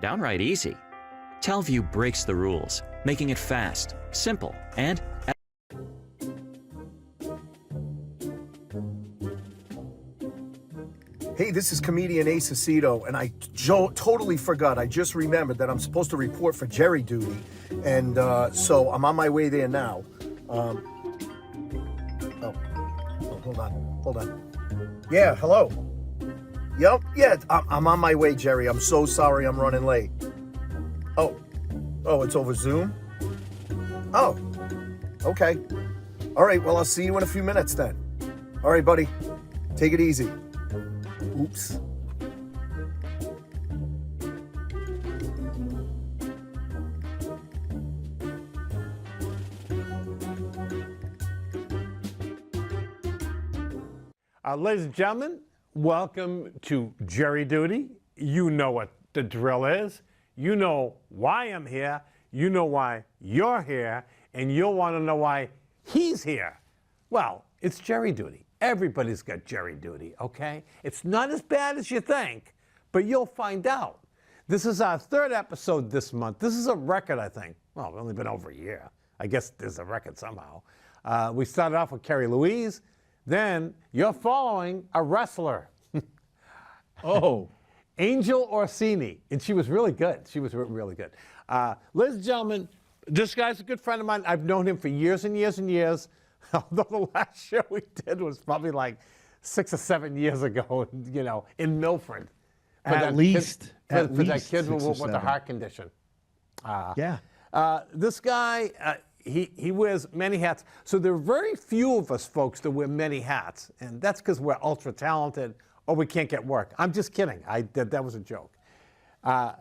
downright easy. Telview breaks the rules, making it fast, simple, and Hey, this is comedian Ace Aceto, and I totally forgot. I just remembered that I'm supposed to report for Jerry duty, and so I'm on my way there now. Hold on. Yeah, hello. Yep, yeah, I'm on my way, Jerry. I'm so sorry I'm running late. Oh, it's over Zoom? Oh, okay. All right, well, I'll see you in a few minutes then. All right, buddy, take it easy. Oops. Ladies and gentlemen, welcome to Jerry Duty. You know what the drill is. You know why I'm here. You know why you're here. And you'll want to know why he's here. Well, it's Jerry Duty. Everybody's got Jerry Duty, okay? It's not as bad as you think, but you'll find out. This is our third episode this month. This is a record, I think. Well, it's only been over a year. I guess there's a record somehow. We started off with Carrie Louise. Then you're following a wrestler. Oh. Angel Orsini. And she was really good. She was really good. Ladies and gentlemen, this guy's a good friend of mine. I've known him for years and years and years. Although the last show we did was probably like 6 or 7 years ago, you know, in Milford. At least. For that kid with the heart condition. This guy, he wears many hats. So there are very few of us folks that wear many hats. And that's because we're ultra talented or we can't get work. I'm just kidding. That was a joke.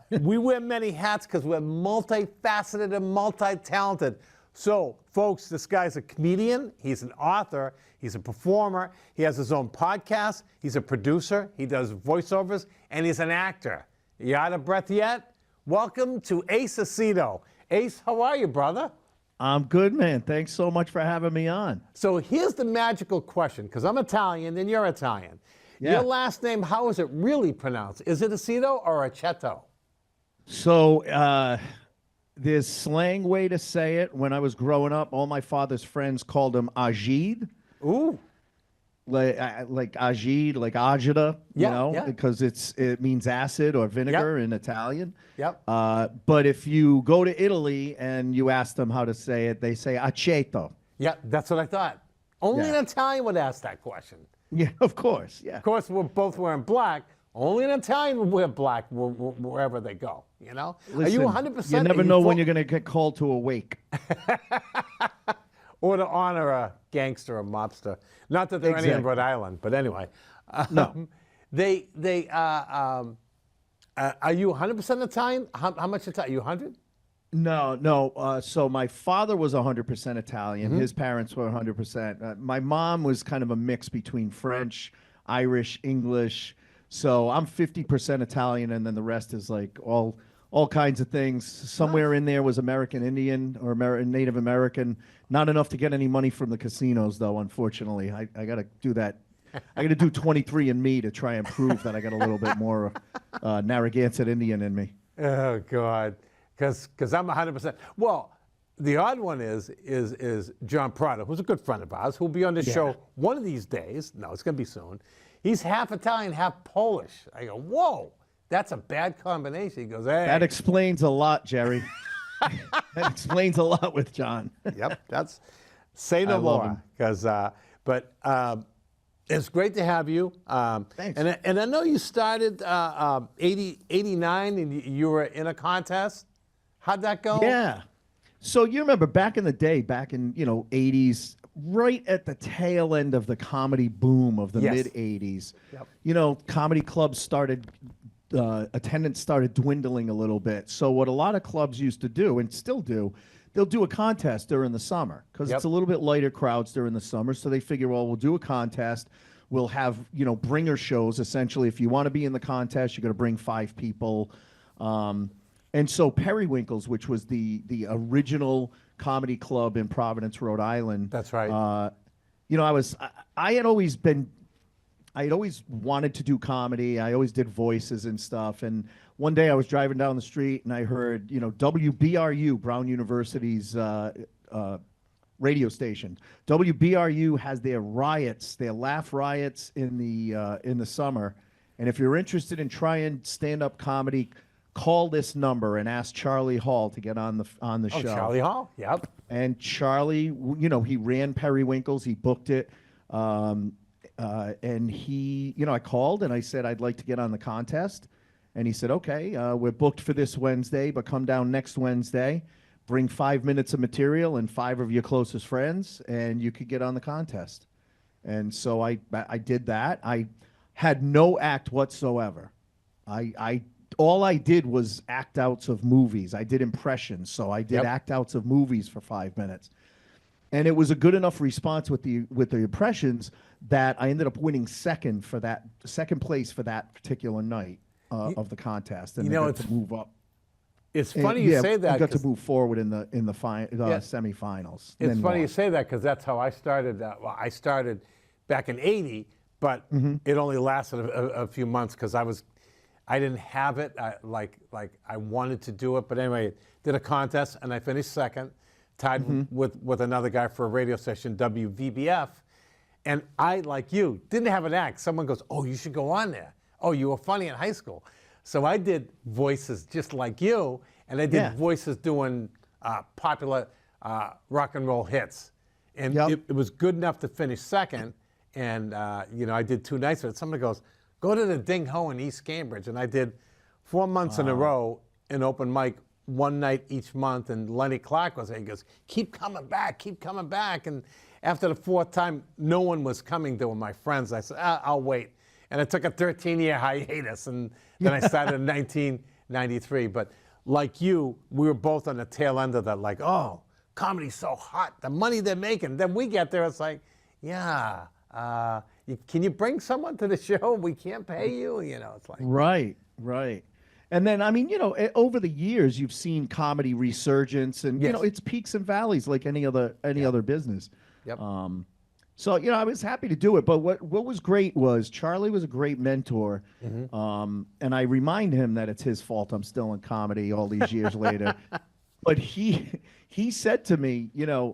We wear many hats because we're multifaceted and multi-talented. So, folks, this guy's a comedian, he's an author, he's a performer, he has his own podcast, he's a producer, he does voiceovers, and he's an actor. You out of breath yet? Welcome to Ace Aceto. Ace, how are you, brother? I'm good, man. Thanks so much for having me on. So here's the magical question, because I'm Italian and you're Italian. Yeah. Your last name, how is it really pronounced? Is it Aceto or Aceto? So, there's slang way to say it. When I was growing up, all my father's friends called him Ajid. Ooh. Like Ajid, like agita, because it means acid or vinegar in Italian. Yep. But if you go to Italy and you ask them how to say it, they say aceto. Yeah, that's what I thought. Only an Italian would ask that question. Yeah, of course. Yeah. Of course, we're both wearing black. Only an Italian would wear black wherever they go, you know? Listen, are you 100%? You never know when you're going to get called to a wake. Or to honor a gangster or mobster. Not that there are any in Rhode Island, but anyway. No. Are you 100% Italian? How much Italian? Are you 100? No. So my father was 100% Italian. His parents were 100%. My mom was kind of a mix between French, Irish, English. So I'm 50% Italian, and then the rest is like all kinds of things. Somewhere in there was American Indian or Native American. Not enough to get any money from the casinos, though, unfortunately. I got to do that. I got to do 23andMe to try and prove that I got a little bit more Narragansett Indian in me. Oh, God. Because I'm 100%. Well, the odd one is John Prado, who's a good friend of ours, who'll be on the show one of these days. No, it's going to be soon. He's half Italian, half Polish. I go, whoa, that's a bad combination. He goes, hey. That explains a lot, Jerry. That explains a lot with John. Yep, that's, say no more. But it's great to have you. Thanks. And I know you started 89 and you were in a contest. How'd that go? Yeah. So you remember back in the day, back in, 80s, right at the tail end of the comedy boom of the mid 80s, comedy clubs started, attendance started dwindling a little bit. So what a lot of clubs used to do, and still do, they'll do a contest during the summer because it's a little bit lighter crowds during the summer. So they figure, well, we'll do a contest. We'll have, bringer shows. Essentially, if you want to be in the contest, you're going to bring 5 people. And so Periwinkles, which was the original comedy club in Providence, Rhode Island. That's right. I had always been I'd always wanted to do comedy. I always did voices and stuff. And one day I was driving down the street and I heard, WBRU, Brown University's radio station. WBRU has their riots, their laugh riots in the summer. And if you're interested in trying stand-up comedy, call this number and ask Charlie Hall to get on the show. Charlie Hall, yep. And Charlie, he ran Periwinkles, he booked it. And he, I called and I said, I'd like to get on the contest. And he said, okay, we're booked for this Wednesday, but come down next Wednesday, bring 5 minutes of material and 5 of your closest friends, and you could get on the contest. And so I did that. I had no act whatsoever. All I did was act outs of movies. I did impressions, so I did act outs of movies for 5 minutes. And it was a good enough response with the impressions that I ended up winning second place for that particular night of the contest, and got to move up. It's funny you say that. I got to move forward in the semifinals. It's funny you say that because that's how I started. I started back in '80, but it only lasted a few months because I didn't have it like I wanted to do it. But anyway, did a contest and I finished second, tied with another guy for a radio station, WVBF. And I, like you, didn't have an act. Someone goes, oh, you should go on there. Oh, you were funny in high school. So I did voices just like you, and I did voices doing popular rock and roll hits. And it was good enough to finish second. And, I did 2 nights of it. Somebody goes, go to the Ding Ho in East Cambridge. And I did 4 months in a row in open mic, 1 night each month. And Lenny Clark was there. He goes, keep coming back, keep coming back. And after the 4th time, no one was coming. They were my friends. I said, I'll wait. And it took a 13-year hiatus. And then I started in 1993. But like you, we were both on the tail end of that, like, oh, comedy's so hot. The money they're making. Then we get there, it's like, yeah, can you bring someone to the show? We can't pay you. It's like. Right. And then, over the years, you've seen comedy resurgence, and it's peaks and valleys like any other business. Yep. So I was happy to do it, but what was great was Charlie was a great mentor, and I remind him that it's his fault I'm still in comedy all these years later. But he said to me,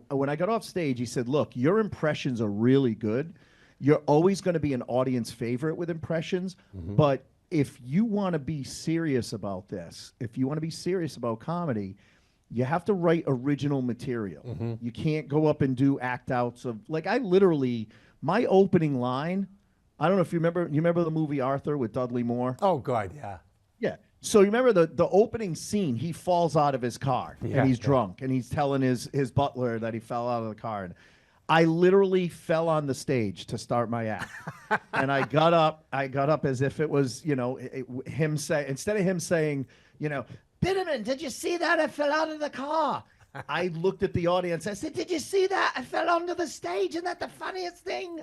when I got off stage, he said, "Look, your impressions are really good. You're always going to be an audience favorite with impressions, but if you want to be serious about this, if you want to be serious about comedy, you have to write original material. You can't go up and do act outs of, like, my opening line, I don't know if you remember the movie Arthur with Dudley Moore? Oh, God, yeah. Yeah. So you remember the opening scene, he falls out of his car and he's drunk and he's telling his butler that he fell out of the car. And I literally fell on the stage to start my act. And I got up as if it was, instead of him saying, Bitterman, did you see that? I fell out of the car. I looked at the audience. I said, did you see that? I fell onto the stage. Isn't that the funniest thing?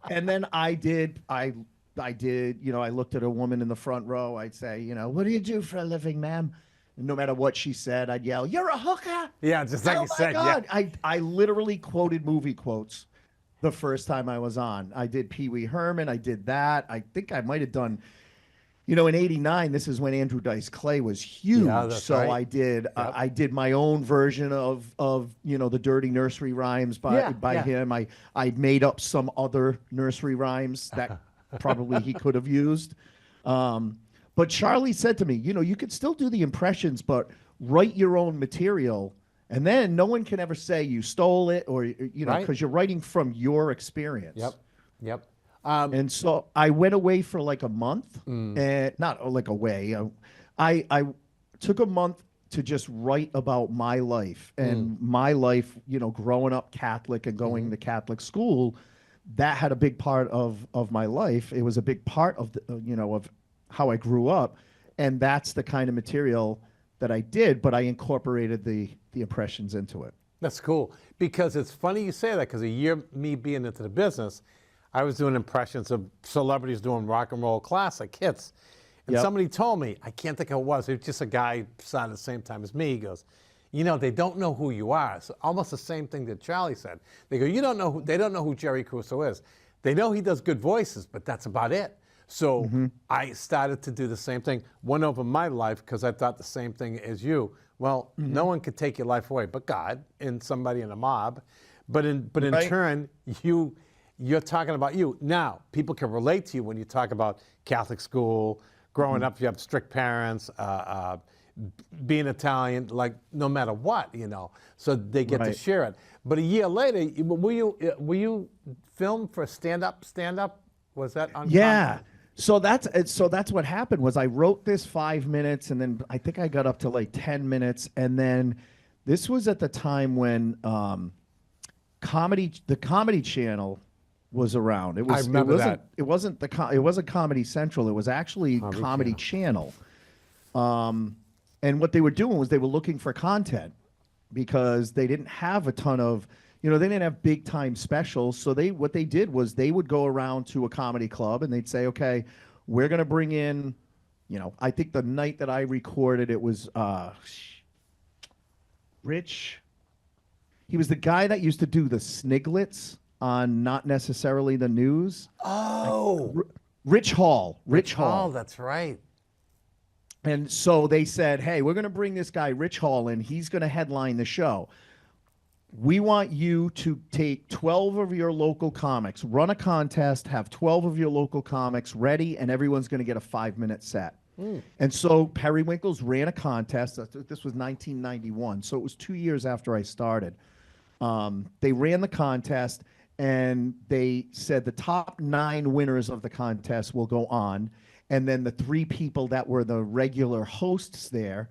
And then I looked at a woman in the front row. I'd say, what do you do for a living, ma'am? And no matter what she said, I'd yell, you're a hooker? Yeah, just like you said. Oh, my God. Yeah. I literally quoted movie quotes the first time I was on. I did Pee Wee Herman. I did that. I think I might have done... in '89, this is when Andrew Dice Clay was huge. Yeah, so right. I did my own version of the dirty nursery rhymes by him. I made up some other nursery rhymes that probably he could have used. But Charlie said to me, you could still do the impressions, but write your own material, and then no one can ever say you stole it or because you're writing from your experience. Yep. And so I went away for like a month, and not like away. I took a month to just write about my life and my life, growing up Catholic and going to Catholic school. That had a big part of my life. It was a big part of of how I grew up, and that's the kind of material that I did. But I incorporated the impressions into it. That's cool, because it's funny you say that, because a year me being into the business, I was doing impressions of celebrities doing rock and roll classic hits. And somebody told me, I can't think who it was just a guy signed at the same time as me. He goes, they don't know who you are. So almost the same thing that Charlie said. They go, they don't know who Jerry Caruso is. they know he does good voices, but that's about it. So I started to do the same thing, won over my life because I thought the same thing as you. Well, no one could take your life away but God and somebody in a mob. But in turn, you're talking about you. Now, people can relate to you when you talk about Catholic school, growing up, you have strict parents, being Italian, like no matter what, so they get to share it. But a year later, were you filmed for stand up? Was that on? Yeah. So that's what happened was I wrote this 5 minutes, and then I think I got up to like 10 minutes, and then this was at the time when the Comedy Channel was around. It was. I remember that. It wasn't Comedy Central. It was actually Comedy Channel. And what they were doing was they were looking for content because they didn't have a ton of, they didn't have big time specials. So what they did was they would go around to a comedy club and they'd say, okay, we're going to bring in, I think the night that I recorded, it was Rich. He was the guy that used to do the Sniglets on Not Necessarily the News. Oh. Rich Hall. Rich Hall, that's right. And so they said, hey, we're going to bring this guy, Rich Hall, in. He's going to headline the show. We want you to take 12 of your local comics, run a contest, have 12 of your local comics ready, and everyone's going to get a 5-minute set. And so Periwinkles ran a contest. This was 1991, so it was 2 years after I started. They ran the contest, and they said the top 9 winners of the contest will go on. And then the 3 people that were the regular hosts there,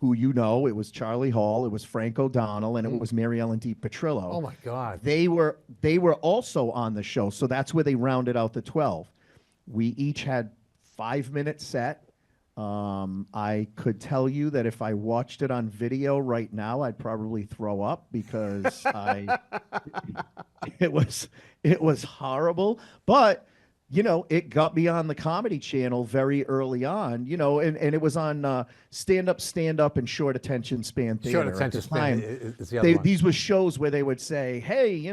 who it was Charlie Hall, it was Frank O'Donnell, and it was Mary Ellen DiPetrillo. Oh my God! They were also on the show, so that's where they rounded out the 12. We each had 5-minute set. I could tell you that if I watched it on video right now, I'd probably throw up because it was horrible, but. It got me on the Comedy Channel very early on, and it was on Stand Up, and Short Attention Span Theater. Short Attention Span is the other one. These were shows where they would say, hey,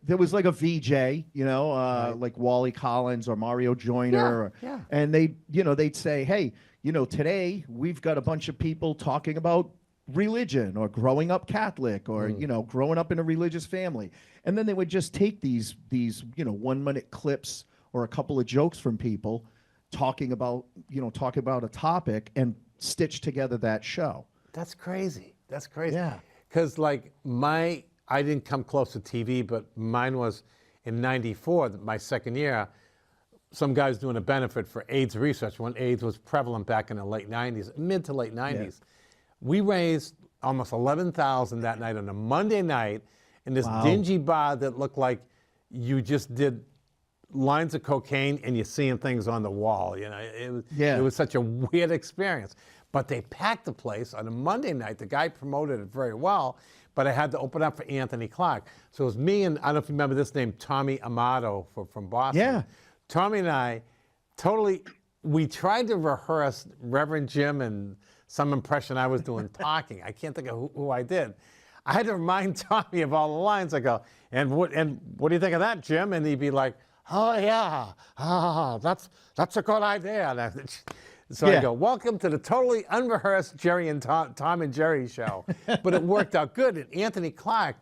there was like a VJ, like Wally Collins or Mario Joyner. And they'd say, hey, today we've got a bunch of people talking about religion or growing up Catholic or, growing up in a religious family. And then they would just take these 1-minute clips or a couple of jokes from people talking about a topic and stitch together that show. That's crazy. Yeah. Because I didn't come close to TV, but mine was in '94, my second year. Some guy was doing a benefit for AIDS research when AIDS was prevalent back in the late '90s, mid to late '90s. Yeah. We raised almost $11,000 that night on a Monday night in this dingy bar that looked like you just did lines of cocaine and you're seeing things on the wall. It was such a weird experience. But they packed the place on a Monday night. The guy promoted it very well, but I had to open up for Anthony Clark. So it was me and, I don't know if you remember this name, Tommy Amato from Boston. Yeah. Tommy and I we tried to rehearse Reverend Jim and some impression I was doing talking. I can't think of who I did. I had to remind Tommy of all the lines. I go, and what do you think of that, Jim? And he'd be like, oh yeah, that's a good idea. So I go, welcome to the totally unrehearsed Jerry and Tom and Jerry show. But it worked out good. And Anthony Clark,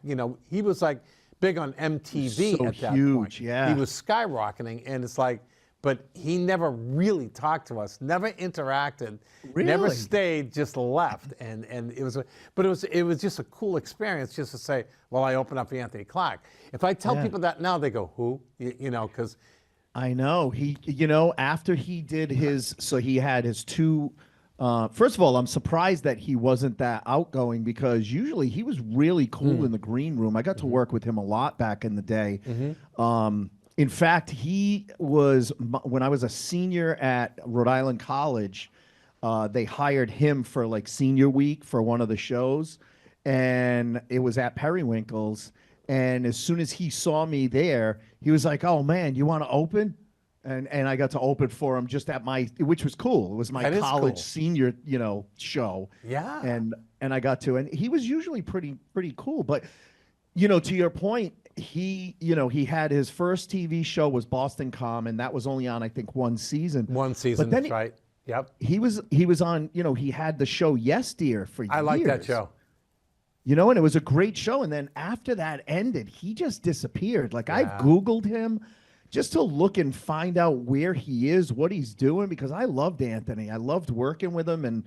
he was like big on MTV so at that huge, point. Yeah. He was skyrocketing, and it's like, but he never really talked to us, never interacted, never stayed, just left. And it was just a cool experience just to say, well, I opened up for Anthony Clark. If I tell people that now, they go, who? Because I know he, after he did his, so he had his 2. First of all, I'm surprised that he wasn't that outgoing because usually he was really cool in the green room. I got to work with him a lot back in the day. In fact, he was, when I was a senior at Rhode Island College, they hired him for like senior week for one of the shows, and it was at Periwinkles. And as soon as he saw me there, he was like, "Oh man, you want to open?" And I got to open for him just at which was cool. It was my college senior, show. Yeah. And I got to, and he was usually pretty cool. But, to your point, he had his first TV show was Boston Common. That was only on, I think, one season. One season, But then that's right. Yep. he was on, he had the show Yes Dear for years. I like that show. And it was a great show. And then after that ended, he just disappeared. Like I've Yeah. Googled him just to look and find out where he is, what he's doing, because I loved Anthony. I loved working with him and,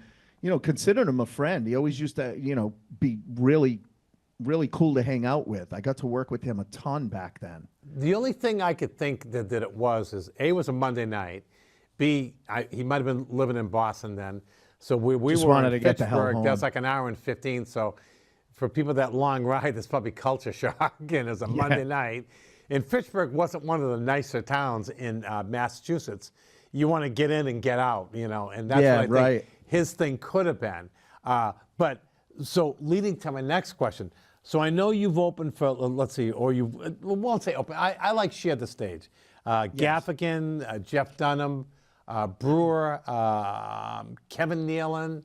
considered him a friend. He always used to, be really, really cool to hang out with. I got to work with him a ton back then. The only thing I could think that it was is A, was a Monday night. B, he might have been living in Boston then. So we Just were wanted in to get the hell Fitchburg. home. That's like an hour and 15. So for people that long ride, it's probably culture shock. And it's a Monday night. And Fitchburg wasn't one of the nicer towns in Massachusetts. You want to get in and get out, and that's what I think his thing could have been. But so leading to my next question. So I know you've opened for, let's see, or you won't say open. I like shared the stage. Gaffigan, Jeff Dunham, Brewer, Kevin Nealon,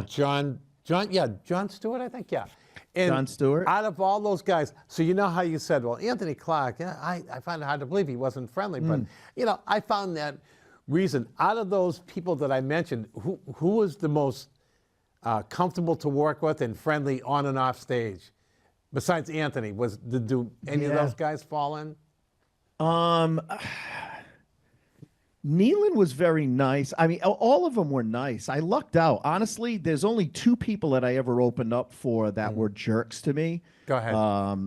John Stewart, I think, yeah. And John Stewart. out of all those guys, so you know how you said, well, Anthony Clark, I find it hard to believe he wasn't friendly, but I found that reason. Out of those people that I mentioned, who was the most comfortable to work with and friendly on and off stage? Besides Anthony, do any of those guys fall in? Nealon was very nice. I mean, all of them were nice. I lucked out. Honestly, there's only two people that I ever opened up for that were jerks to me. Go ahead.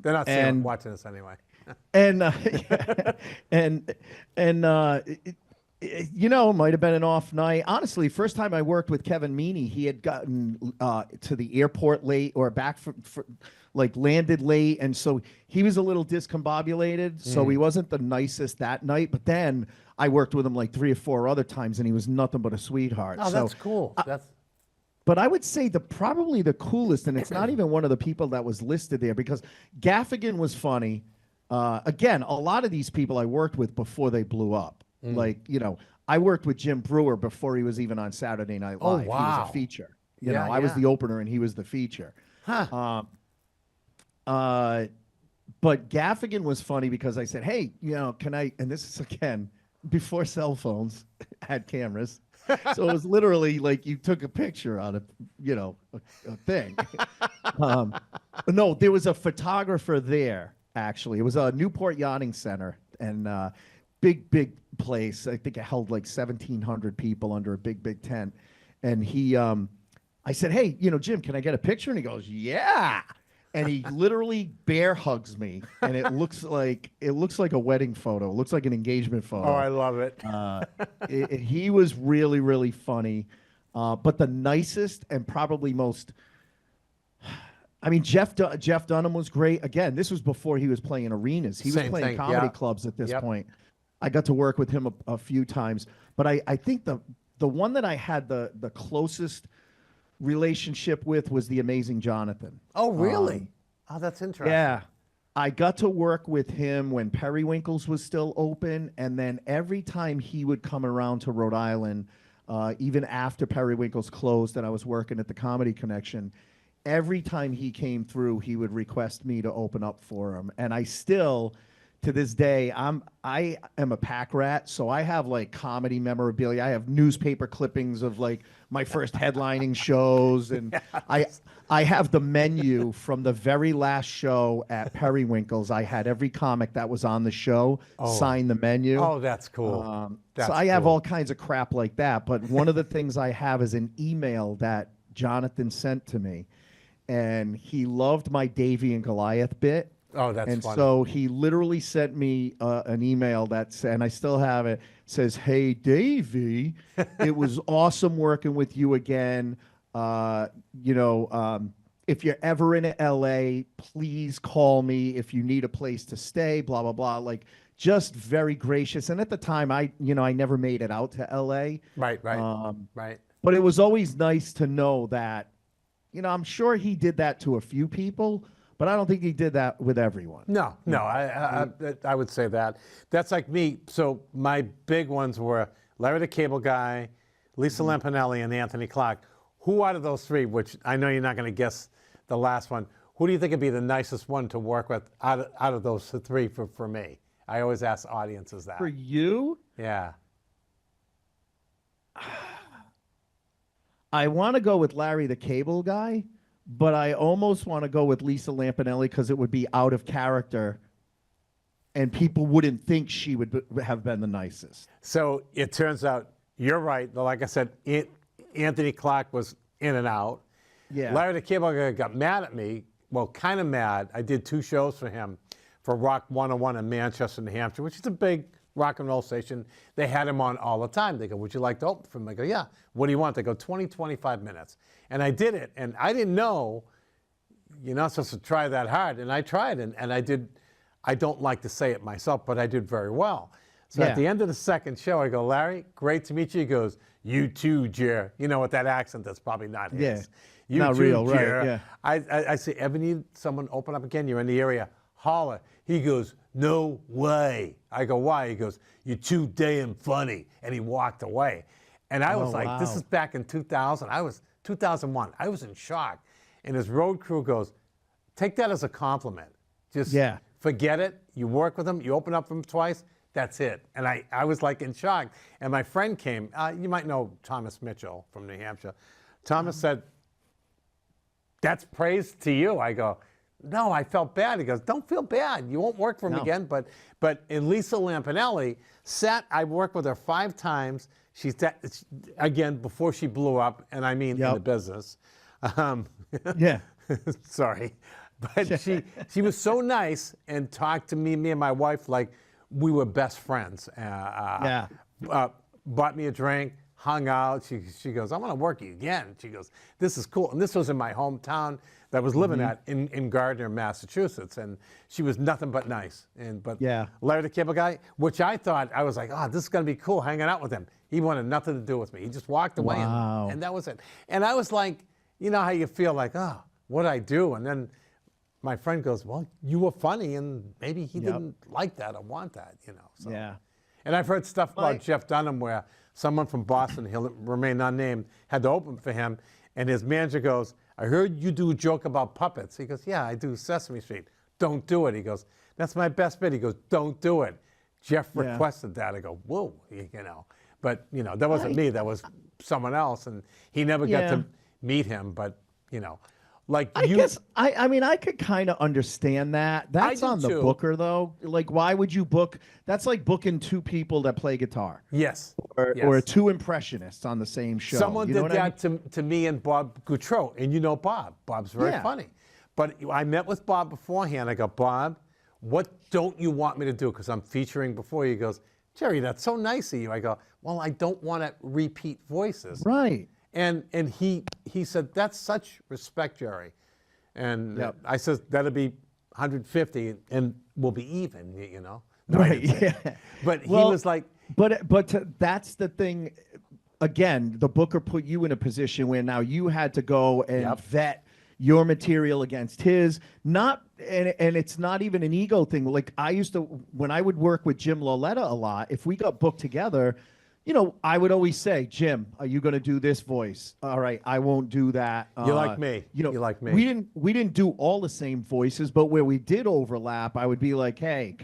They're not watching this anyway. And it might have been an off night. Honestly, first time I worked with Kevin Meaney, he had gotten to the airport late or back landed late, and so he was a little discombobulated. So he wasn't the nicest that night. But then I worked with him like 3 or 4 other times, and he was nothing but a sweetheart. Oh, that's cool. But I would say probably the coolest, and it's not even one of the people that was listed there, because Gaffigan was funny. Again, a lot of these people I worked with before they blew up. I worked with Jim Brewer before he was even on Saturday Night Live. Oh, wow. He was a feature. I was the opener and he was the feature. Huh. But Gaffigan was funny because I said, hey, can I, and this is again, before cell phones had cameras. So it was literally like you took a picture on a thing. No, there was a photographer there, actually. It was a Newport Yachting Center, and big place. I think it held like 1,700 people under a big tent. And I said, hey, Jim, can I get a picture? And he goes, yeah. And he literally bear hugs me, and it looks like a wedding photo. It looks like an engagement photo. Oh, I love it. He was really, really funny, but the nicest and probably most. I mean, Jeff Dunham was great. Again, this was before he was playing arenas. He was playing comedy clubs at this point. I got to work with him a few times, but I think the one that I had the closest relationship with was the amazing Jonathan. Oh, really? Oh, that's interesting. Yeah. I got to work with him when Periwinkle's was still open, and then every time he would come around to Rhode Island, even after Periwinkle's closed and I was working at the Comedy Connection, every time he came through, he would request me to open up for him. And I still, to this day, I am a pack rat, so I have like comedy memorabilia. I have newspaper clippings of like my first headlining shows, and I have the menu from the very last show at Periwinkle's. I had every comic that was on the show sign the menu. Oh, that's cool. So I have all kinds of crap like that. But one of the things I have is an email that Jonathan sent to me, and he loved my Davy and Goliath bit. Oh, that's and funny. so he literally sent me an email and I still have it. Says, "Hey, Davey, it was awesome working with you again. If you're ever in LA, please call me if you need a place to stay." Blah blah blah. Like, just very gracious. And at the time, I never made it out to LA. Right. But it was always nice to know that, I'm sure he did that to a few people, but I don't think he did that with everyone. No, I would say that. That's like me. So my big ones were Larry the Cable Guy, Lisa Lampanelli, and Anthony Clark. Who out of those three, which I know you're not going to guess the last one, who do you think would be the nicest one to work with out of those three for me? I always ask audiences that. For you? Yeah. I want to go with Larry the Cable Guy, but I almost want to go with Lisa Lampanelli because it would be out of character and people wouldn't think she would have been the nicest. So it turns out you're right. Like I said, Anthony Clark was in and out. Yeah. Larry the Cable Guy got mad at me. Well, kind of mad. I did 2 shows for him for Rock 101 in Manchester, New Hampshire, which is a big rock and roll station. They had him on all the time. They go, would you like to open for him? I go, yeah. What do you want? They go, 20, 25 minutes. And I did it. And I didn't know you're not supposed to try that hard. And I tried, and I did. I don't like to say it myself, but I did very well. So at the end of the second show, I go, Larry, great to meet you. He goes, you too, Jer. You know, with that accent, that's probably not his. Yeah. You Not too, real, right, Jer. yeah. I say, ever need someone open up again? You're in the area. Holler. He goes, no way. I go, why? He goes, you're too damn funny. And he walked away. And I was like, this is back in 2000. 2001. I was in shock. And his road crew goes, take that as a compliment. Just forget it. You work with him. You open up for him twice. That's it. And I was like in shock. And my friend came. You might know Thomas Mitchell from New Hampshire. Thomas said, that's praise to you. I go, no, I felt bad. He goes, don't feel bad. You won't work for him again. But in Lisa Lampanelli, I worked with her 5 times. She's again, before she blew up, and I mean in the business. Sorry. But she was so nice and talked to me and my wife like we were best friends. Bought me a drink, hung out. She goes, I want to work you again. She goes, this is cool. And this was in my hometown that I was living at in Gardner, Massachusetts. And she was nothing but nice. But Larry the Cable Guy, which I thought, I was like, oh, this is going to be cool hanging out with him. He wanted nothing to do with me. He just walked away and that was it. And I was like, you know how you feel like, oh, what'd I do? And then my friend goes, well, you were funny and maybe he didn't like that or want that, you know. So. And I've heard stuff about Jeff Dunham where someone from Boston, he'll remain unnamed, had to open for him. And his manager goes, I heard you do a joke about puppets. He goes, yeah, I do Sesame Street. Don't do it. He goes, that's my best bit. He goes, don't do it. Jeff requested that. I go, whoa, you know. But, you know, that wasn't me. That was someone else. And he never got to meet him. But, you know, like I guess, I mean, I could kind of understand that. That's on the booker, though. Like, why would you book? That's like booking 2 people that play guitar. Or 2 impressionists on the same show. Someone did that to me and Bob Goutreau. And you know Bob. Bob's very funny. But I met with Bob beforehand. I go, Bob, what don't you want me to do? Because I'm featuring before you. He goes, Jerry, that's so nice of you. I go, well, I don't want to repeat voices. Right. And he said, that's such respect, Jerry. And I said, that'll be 150 and we'll be even, you know. No, right, yeah. But he was like. But that's the thing. Again, the booker put you in a position where now you had to go and vet your material against his. And it's not even an ego thing. Like I used to, when I would work with Jim Loletta a lot, if we got booked together, you know, I would always say, Jim, are you going to do this voice? All right, I won't do that. You like me. You know, you like me. We didn't do all the same voices, but where we did overlap, I would be like, hey,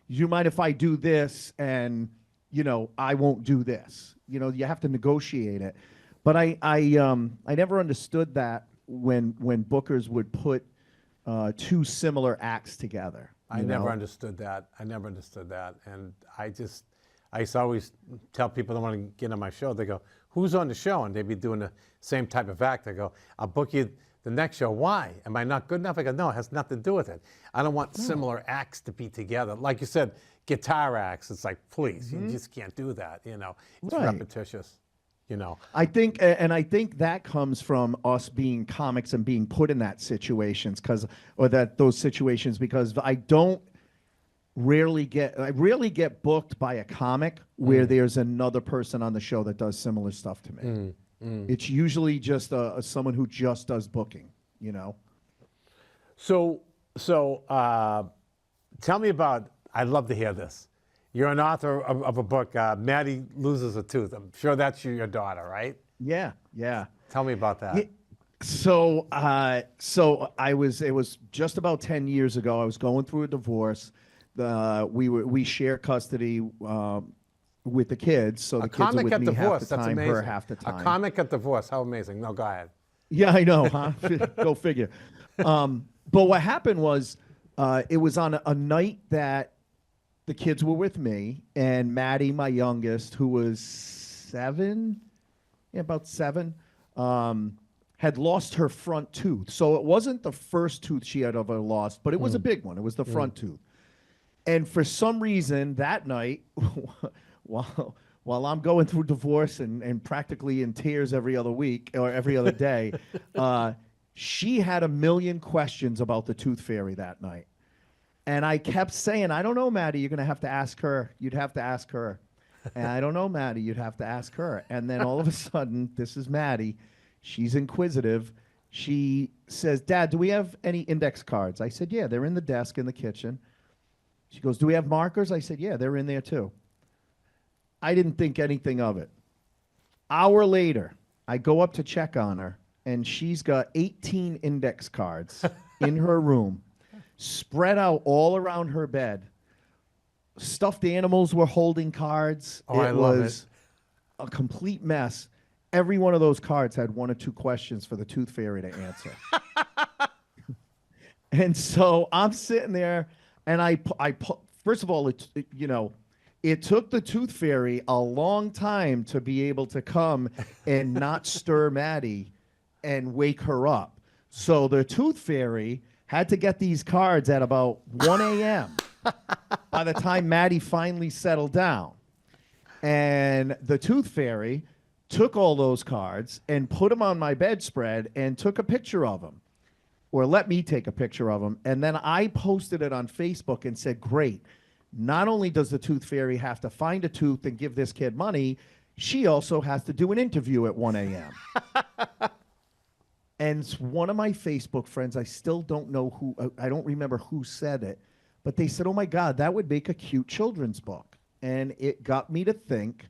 you mind if I do this? And, you know, I won't do this. You know, you have to negotiate it. But I never understood that when bookers would put 2 similar acts together. I never understood that. And I used to always tell people that want to get on my show, they go, who's on the show? And they'd be doing the same type of act. I go, I'll book you the next show. Why? Am I not good enough? I go, no, it has nothing to do with it. I don't want similar acts to be together. Like you said, guitar acts. It's like, please, you just can't do that. You know, it's repetitious. You know, I think that comes from us being comics and being put in that situations those situations because I rarely get booked by a comic where there's another person on the show that does similar stuff to me. It's usually just someone who just does booking, you know. So tell me about. I'd love to hear this. You're an author of a book, Maddie Loses a Tooth. I'm sure that's your daughter, right? Yeah. Tell me about that. So it was just about 10 years ago. I was going through a divorce. We share custody with the kids, so the A kids are comic with at me divorce, half the that's time, amazing. her half the time. A comic at divorce, how amazing. No, go ahead. Yeah, I know, huh? Go figure. But what happened was, it was on a night that the kids were with me, and Maddie, my youngest, who was 7, yeah, about 7, had lost her front tooth. So it wasn't the first tooth she had ever lost, but it was a big one. It was the front tooth. And for some reason that night, while I'm going through divorce and practically in tears every other week or every other day, she had a million questions about the tooth fairy that night. And I kept saying, I don't know, Maddie, you're going to have to ask her. You'd have to ask her. And I don't know, Maddie, you'd have to ask her. And then all of a sudden, this is Maddie. She's inquisitive. She says, Dad, do we have any index cards? I said, yeah, they're in the desk in the kitchen. She goes, do we have markers? I said, yeah, they're in there too. I didn't think anything of it. Hour later, I go up to check on her, and she's got 18 index cards in her room, spread out all around her bed. Stuffed animals were holding cards. Oh, I love was a complete mess. Every one of those cards had 1 or 2 questions for the tooth fairy to answer. And so I'm sitting there, and first of all, it took the tooth fairy a long time to be able to come and not stir Maddie and wake her up. So the tooth fairy had to get these cards at about 1 a.m. by the time Maddie finally settled down. And the tooth fairy took all those cards and put them on my bedspread and took a picture of them, or let me take a picture of them. And then I posted it on Facebook and said, great. Not only does the tooth fairy have to find a tooth and give this kid money, she also has to do an interview at 1 a.m. And one of my Facebook friends, I still don't know who, I don't remember who said it, but they said, oh my God, that would make a cute children's book. And it got me to think,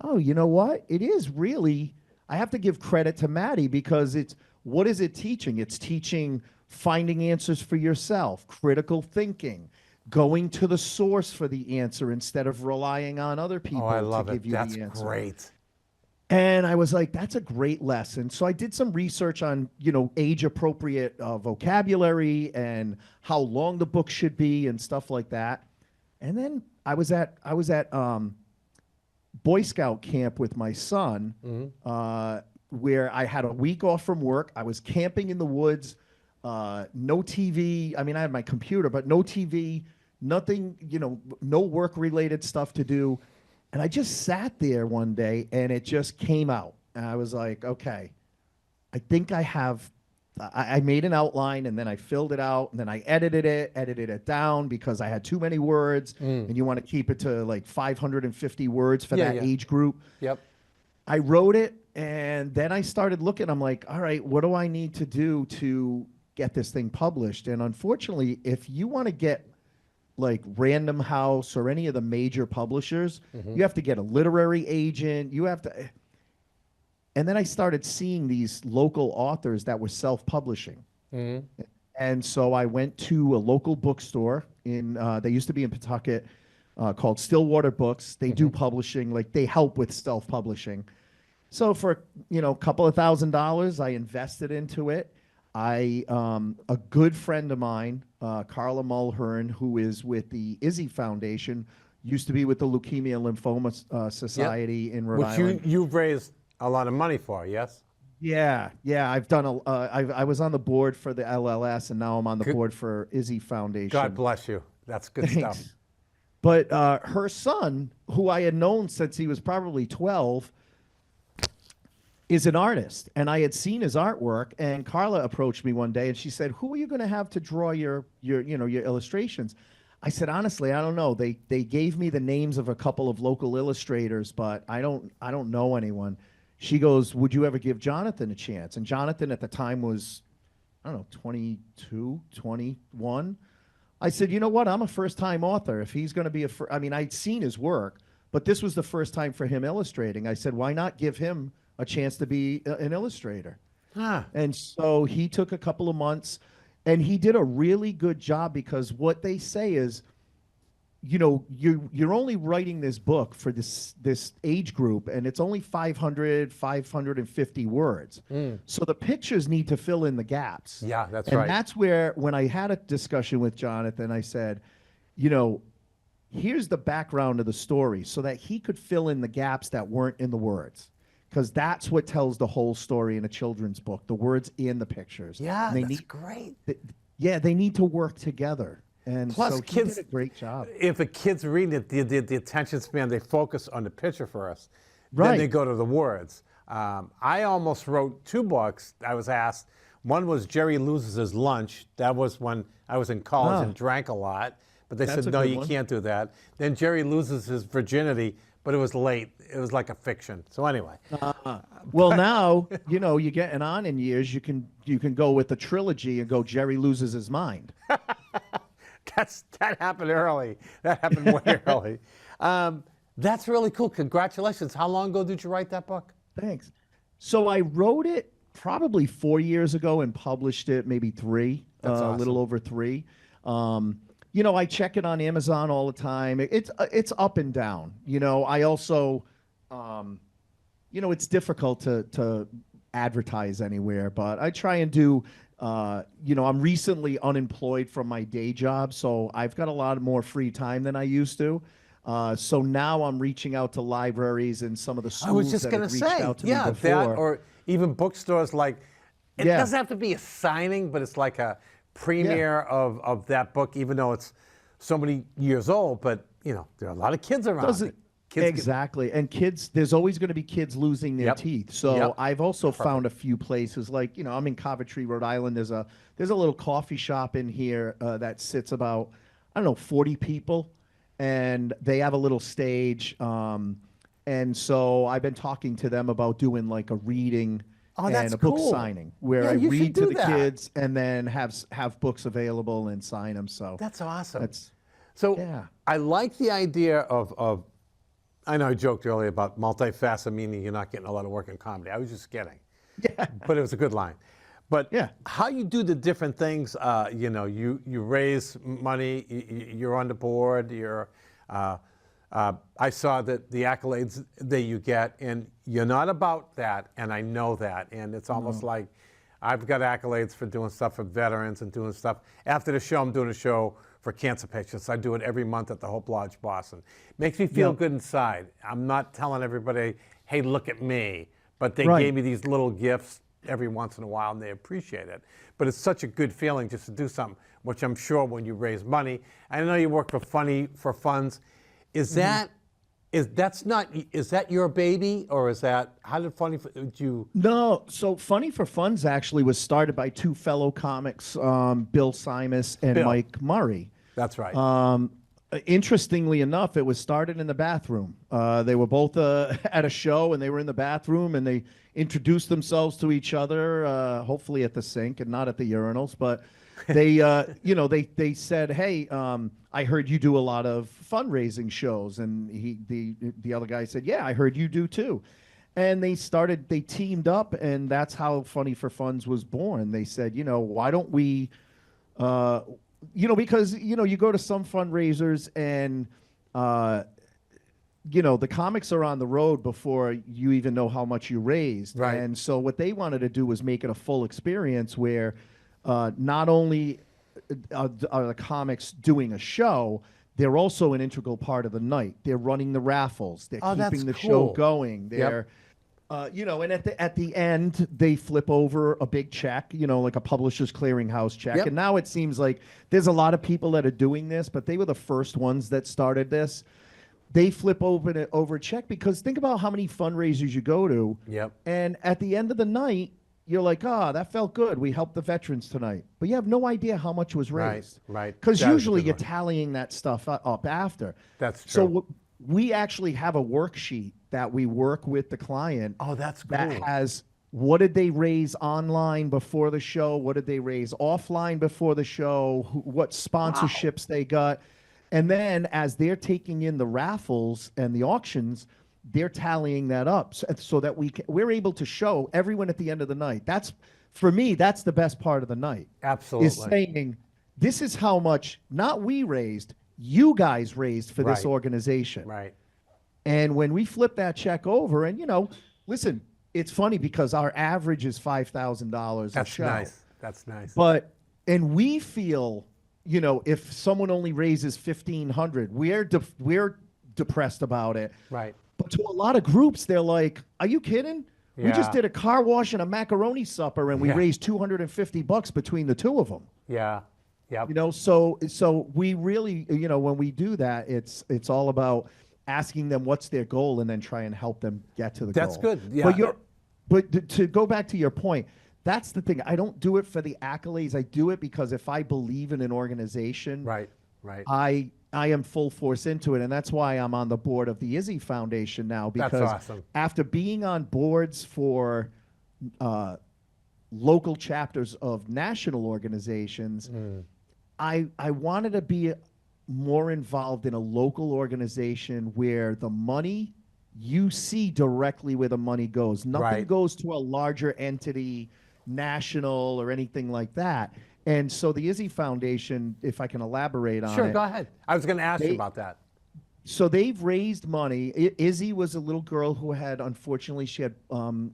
oh, you know what? It is really, I have to give credit to Maddie, because what is it teaching? It's teaching finding answers for yourself, critical thinking, going to the source for the answer instead of relying on other people to give you the answer. That's great. And I was like, that's a great lesson. So I did some research on, age-appropriate vocabulary and how long the book should be and stuff like that. And then I was at Boy Scout camp with my son, where I had a week off from work. I was camping in the woods, no TV. I mean, I had my computer, but no TV, nothing, no work-related stuff to do. And I just sat there one day, and it just came out. And I was like, okay, I think I made an outline, and then I filled it out, and then I edited it down because I had too many words, and you want to keep it to like 550 words for that age group. Yep. I wrote it, and then I started looking. I'm like, all right, what do I need to do to get this thing published? And unfortunately, if you want to get like Random House or any of the major publishers, you have to get a literary agent. You have to. And then I started seeing these local authors that were self-publishing. And so I went to a local bookstore they used to be in Pawtucket, called Stillwater Books. They do publishing, like they help with self-publishing. So for, a couple of $1,000, I invested into it. A good friend of mine, Carla Mulhern, who is with the Izzy Foundation, used to be with the Leukemia and Lymphoma Society in Rhode Island. Which you've raised a lot of money for, yes? Yeah. I've done I was on the board for the LLS, and now I'm on the board for Izzy Foundation. God bless you. That's good stuff. But her son, who I had known since he was probably 12, is an artist, and I had seen his artwork. And Carla approached me one day, and she said, "Who are you going to have to draw your illustrations?" I said, "Honestly, I don't know. They gave me the names of a couple of local illustrators, but I don't know anyone." She goes, "Would you ever give Jonathan a chance?" And Jonathan at the time was, I don't know, 22, 21. I said, "You know what? I'm a first-time author. If he's going to be I'd seen his work, but this was the first time for him illustrating." I said, "Why not give him a chance to be an illustrator?" Huh. And so he took a couple of months, and he did a really good job, because what they say is, you're only writing this book for this age group, and it's only 550 words. So the pictures need to fill in the gaps. Yeah, that's and right. that's where, when I had a discussion with Jonathan, I said, here's the background of the story, so that he could fill in the gaps that weren't in the words, because that's what tells the whole story in a children's book, the words and the pictures. Yeah, And that's great. they need to work together. And Plus, so kids he did a great job. If a kid's reading it, the attention span, they focus on the picture first. Right. Then they go to the words. I almost wrote 2 books. I was asked. One was Jerry Loses His Lunch. That was when I was in college and drank a lot. But they That's said, a no, good you one. can't do that. Then Jerry Loses His Virginity, but it was late. It was like a fiction. So anyway. Well, now, you're getting on in years. You can go with the trilogy and go Jerry Loses His Mind. That happened early. That happened way early. That's really cool. Congratulations. How long ago did you write that book? Thanks. So I wrote it probably 4 years ago and published it maybe 3, That's a awesome. little over 3. I check it on Amazon all the time. It's up and down. I also, it's difficult to advertise anywhere, but I try and do. I'm recently unemployed from my day job, so I've got a lot more free time than I used to. So now I'm reaching out to libraries and some of the schools I was just that going have to reached say, out to me yeah, before. that or even bookstores like, it Yeah. doesn't have to be a signing, but it's like a premiere of that book, even though it's so many years old. But, there are a lot of kids around. Doesn't- Kids get- exactly. And kids, there's always going to be kids losing their Yep. teeth. So Yep. I've also found a few places like, I'm in Coventry, Rhode Island. There's a little coffee shop in here that sits about, 40 people. And they have a little stage. And so I've been talking to them about doing like a reading Oh, and that's a book cool. signing where Yeah, I you should read to do the that. kids and then have books available and sign them. So That's awesome. that's, So yeah. I like the idea of, I know I joked earlier about multifaceted, meaning you're not getting a lot of work in comedy. I was just kidding. Yeah. But it was a good line. But Yeah. how you do the different things, you raise money, you're on the board, I saw that the accolades that you get, and you're not about that, and I know that. And it's almost like I've got accolades for doing stuff for veterans and doing stuff. After the show, I'm doing a show for cancer patients. I do it every month at the Hope Lodge, Boston. Makes me feel good inside. I'm not telling everybody, hey, look at me. But they Right. gave me these little gifts every once in a while, and they appreciate it. But it's such a good feeling just to do something, which I'm sure when you raise money. I know you work for funds. Is that is that your baby, or is that how did did you? No, so Funny for Funds actually was started by 2 fellow comics, Bill Simus and Bill. Mike Murray. That's right. Interestingly enough, it was started in the bathroom. They were both at a show, and they were in the bathroom, and they introduced themselves to each other, hopefully at the sink and not at the urinals. But they, they said, "Hey, I heard you do a lot of fundraising shows," and the other guy said, "Yeah, I heard you do too." And they teamed up, and that's how Funny for Funds was born. They said, why don't we, because, you go to some fundraisers and, the comics are on the road before you even know how much you raised. Right. And so what they wanted to do was make it a full experience where not only are the comics doing a show, they're also an integral part of the night. They're running the raffles. They're that's keeping the cool. show going. Yep. They're and at the end, they flip over a big check, like a Publishers Clearinghouse check. Yep. And now it seems like there's a lot of people that are doing this, but they were the first ones that started this. They flip over a check, because think about how many fundraisers you go to. Yep. And at the end of the night, you're like, that felt good. We helped the veterans tonight. But you have no idea how much was raised. Right. Because That is a usually good you're one. tallying that stuff up after. That's true. So we actually have a worksheet that we work with the client. Oh, that's cool. That has what did they raise online before the show? What did they raise offline before the show? What sponsorships they got? And then as they're taking in the raffles and the auctions, they're tallying that up so that we're able to show everyone at the end of the night. That's, for me, that's the best part of the night. Absolutely. Is saying, this is how much, not we raised, you guys raised for this organization. Right. And when we flip that check over, and, listen, it's funny because our average is $5,000 a show. That's nice. That's nice. But, and we feel, if someone only raises $1,500, we're depressed about it. Right. But to a lot of groups, they're like, "Are you kidding? We just did a car wash and a macaroni supper, and we raised $250 between the two of them." Yeah. Yeah. So we really, when we do that, it's all about asking them what's their goal and then try and help them get to the goal. That's good. Yeah. But to go back to your point, that's the thing. I don't do it for the accolades. I do it because if I believe in an organization, right. I am full force into it, and that's why I'm on the board of the Izzy Foundation now. Because that's awesome. After being on boards for local chapters of national organizations, I wanted to be more involved in a local organization where the money, you see directly where the money goes. Nothing goes to a larger entity, national or anything like that. And so the Izzy Foundation, if I can elaborate on it. Sure, go ahead. I was going to ask you about that. So they've raised money. Izzy was a little girl who had, unfortunately, she had some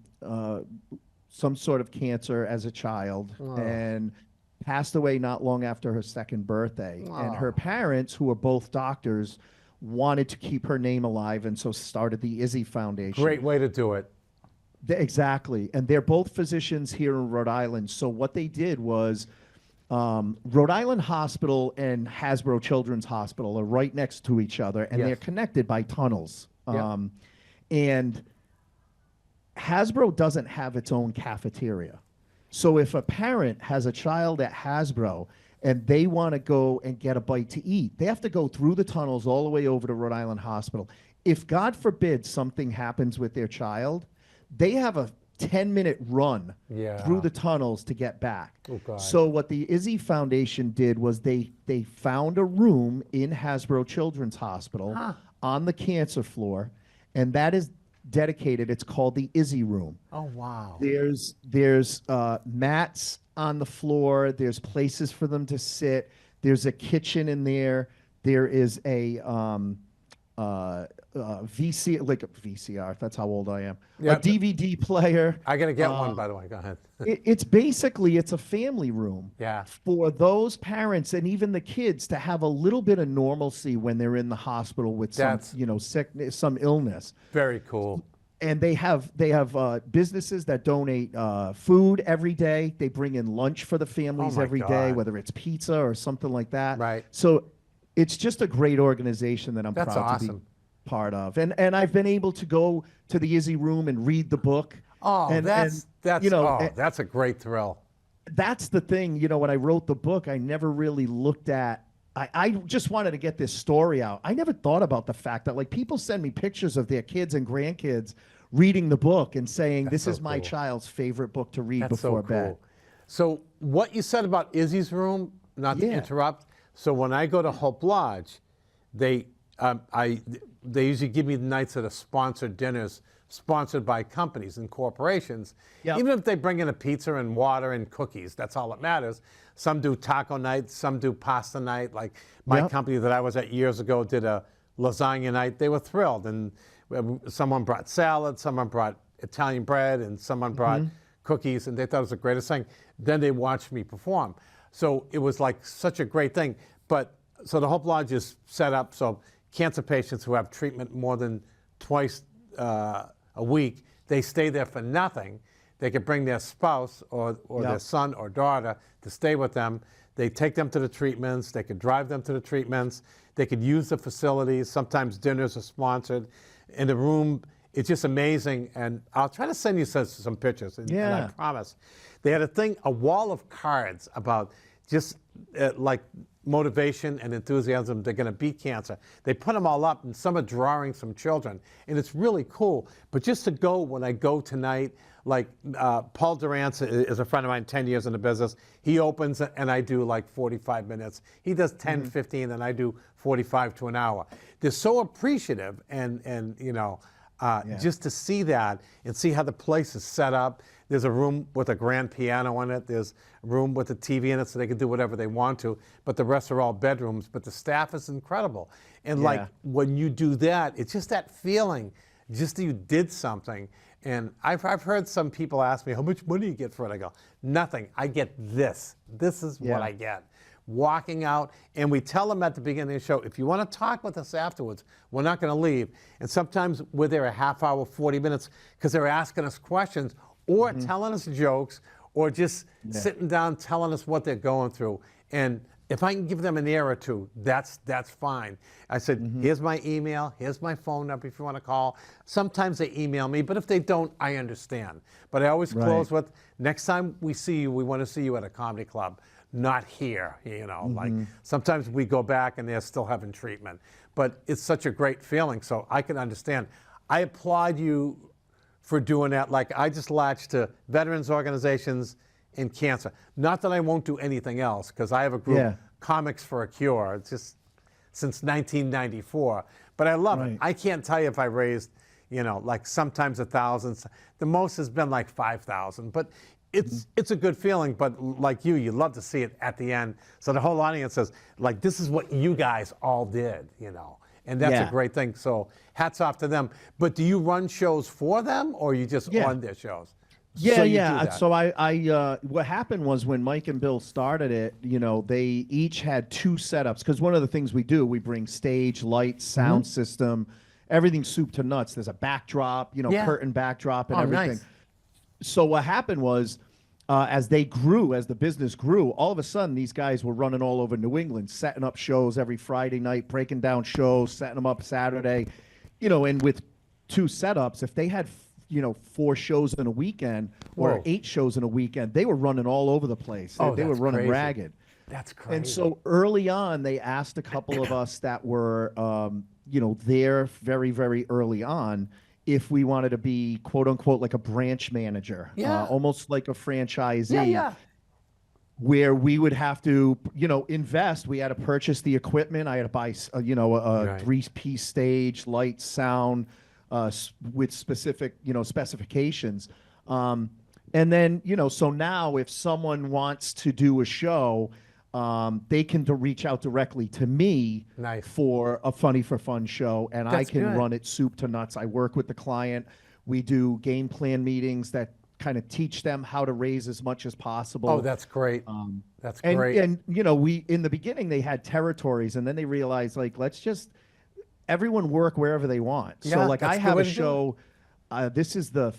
sort of cancer as a child and passed away not long after her second birthday. And her parents, who were both doctors, wanted to keep her name alive, and so started the Izzy Foundation. Great way to do it. Exactly. And they're both physicians here in Rhode Island. So what they did was Rhode Island Hospital and Hasbro Children's Hospital are right next to each other, and they're connected by tunnels. And Hasbro doesn't have its own cafeteria. So if a parent has a child at Hasbro and they want to go and get a bite to eat, they have to go through the tunnels all the way over to Rhode Island Hospital. If, God forbid, something happens with their child, they have a 10-minute run through the tunnels to get back. Oh, God. So what the Izzy Foundation did was they found a room in Hasbro Children's Hospital on the cancer floor, and that is dedicated. It's called the Izzy Room. Oh, wow. There's mats on the floor. There's places for them to sit. There's a kitchen in there. There is a VCR. That's how old I am. Yeah, a DVD player. I got to get one, by the way. Go ahead. It's basically, it's a family room. Yeah. For those parents and even the kids to have a little bit of normalcy when they're in the hospital with some, sickness, some illness. Very cool. And they have businesses that donate food every day. They bring in lunch for the families every day, whether it's pizza or something like that. Right. So it's just a great organization that I'm That's proud awesome. to be part of. And I've been able to go to the Izzy Room and read the book. Oh, that's a great thrill. That's the thing. When I wrote the book, I never really looked at. I just wanted to get this story out. I never thought about the fact that people send me pictures of their kids and grandkids reading the book and saying, "This is my child's favorite book to read before bed." So what you said about Izzy's Room, not to interrupt. So when I go to Hope Lodge, they usually give me the nights that are sponsored dinners, sponsored by companies and corporations. Yep. Even if they bring in a pizza and water and cookies, that's all that matters. Some do taco night, some do pasta night. Like my company that I was at years ago did a lasagna night. They were thrilled, and someone brought salad, someone brought Italian bread, and someone brought cookies, and they thought it was the greatest thing. Then they watched me perform. So it was like such a great thing. So the Hope Lodge is set up so cancer patients who have treatment more than twice a week, they stay there for nothing. They could bring their spouse or their son or daughter to stay with them. They take them to the treatments. They could drive them to the treatments. They could use the facilities. Sometimes dinners are sponsored. In the room, it's just amazing. And I'll try to send you some pictures. And I promise. They had a wall of cards about just like motivation and enthusiasm. They're going to beat cancer. They put them all up, and some are drawing some children, and it's really cool. But just to go, when I go tonight, like Paul Durant is a friend of mine, 10 years in the business. He opens and I do like 45 minutes. He does 10, 15, and I do 45 to an hour. They're so appreciative, and just to see that and see how the place is set up. There's a room with a grand piano in it. There's a room with a TV in it so they can do whatever they want to, but the rest are all bedrooms. But the staff is incredible. And like when you do that, it's just that feeling, just that you did something. And I've heard some people ask me, how much money do you get for it? I go, nothing. I get this. This is what I get. Walking out, and we tell them at the beginning of the show, if you want to talk with us afterwards, we're not going to leave. And sometimes we're there a half hour, 40 minutes, because they're asking us questions or telling us jokes or just sitting down telling us what they're going through. And if I can give them an ear or two, that's fine. I said, here's my email, here's my phone number if you want to call. Sometimes they email me, but if they don't, I understand. But I always close with, next time we see you, we want to see you at a comedy club. Not here, you know, like sometimes we go back and they're still having treatment, but it's such a great feeling. So I can understand. I applaud you for doing that. Like I just latched to veterans organizations and cancer. Not that I won't do anything else, because I have a group, Comics for a Cure. It's just since 1994, but I love it. I can't tell you if I raised, you know, like sometimes 1,000. The most has been like 5,000, but it's a good feeling. But like you love to see it at the end. So the whole audience says, like, this is what you guys all did, you know. And that's a great thing. So hats off to them. But do you run shows for them, or are you just on their shows? So I what happened was when Mike and Bill started it, you know, they each had 2 setups, because one of the things we do, we bring stage, lights, sound system, everything soup to nuts. There's a backdrop, you know, curtain backdrop and everything. Nice. So what happened was, as they grew, as the business grew, all of a sudden these guys were running all over New England, setting up shows every Friday night, breaking down shows, setting them up Saturday, you know, and with 2 setups, if they had, you know, 4 shows in a weekend or 8 shows in a weekend, they were running all over the place. They were running ragged. That's crazy. And so early on, they asked a couple of us that were, you know, there very, very early on, if we wanted to be, quote unquote, like a branch manager, almost like a franchisee, where we would have to, you know, invest. We had to purchase the equipment. I had to buy, you know, a 3-piece stage, lights, sound, with specific, you know, specifications. And then, you know, so now if someone wants to do a show, they can reach out directly to me for a Funny for Fun show, and I can run it soup to nuts. I work with the client. We do game plan meetings that kind of teach them how to raise as much as possible. Oh, that's great. That's great. And you know, we in the beginning they had territories, and then they realized, like, let's just everyone work wherever they want. So like I have a show. This is the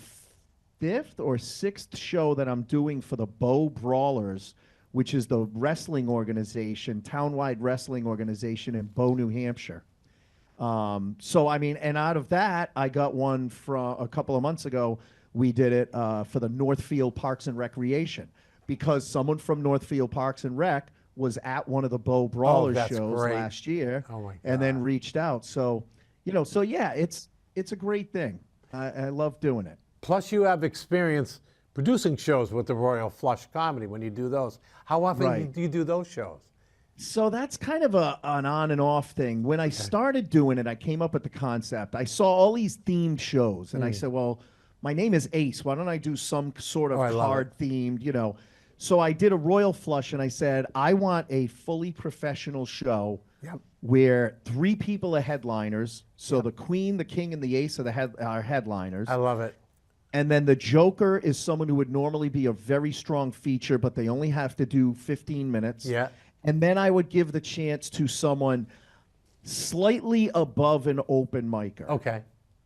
5th or 6th show that I'm doing for the Bow Brawlers, which is the wrestling organization, townwide wrestling organization in Bow, New Hampshire. So, I mean, and out of that, I got one from a couple of months ago. We did it for the Northfield Parks and Recreation, because someone from Northfield Parks and Rec was at one of the Bow Brawlers shows last year, and then reached out. So, you know, so yeah, it's a great thing. I love doing it. Plus, you have experience producing shows with the Royal Flush Comedy when you do those. How often do you do those shows? So that's kind of an on and off thing. When I started doing it, I came up with the concept. I saw all these themed shows, and I said, well, my name is Ace. Why don't I do some sort of card-themed, you know? So I did a Royal Flush, and I said, I want a fully professional show where 3 people are headliners. So the Queen, the King, and the Ace are headliners. I love it. And then the Joker is someone who would normally be a very strong feature, but they only have to do 15 minutes. Yeah. And then I would give the chance to someone slightly above an open micer. Okay.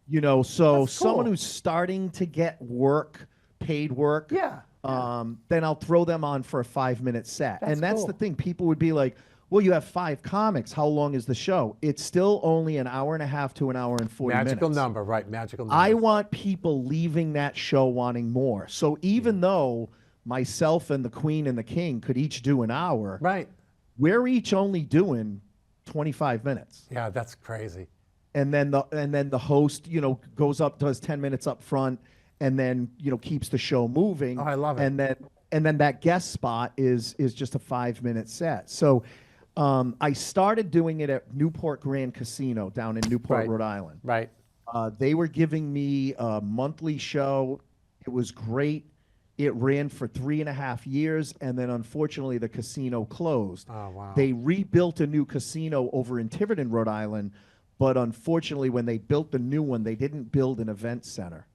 You know, so someone who's starting to get work, paid work. Yeah. Then I'll throw them on for a 5-minute set. And that's the thing. People would be like, well, you have 5 comics. How long is the show? It's still only an hour and a half to an hour and 40 minutes. Magical number, right? Magical number. I want people leaving that show wanting more. So even though myself and the Queen and the King could each do an hour, we're each only doing 25 minutes. Yeah, that's crazy. And then the host, you know, goes up, does 10 minutes up front, and then, you know, keeps the show moving. Oh, I love it. And then that guest spot is just a 5-minute set. So I started doing it at Newport Grand Casino down in Newport, Rhode Island. Right. They were giving me a monthly show. It was great. It ran for 3.5 years, and then unfortunately the casino closed. Oh, wow. They rebuilt a new casino over in Tiverton, Rhode Island, but unfortunately when they built the new one, they didn't build an event center.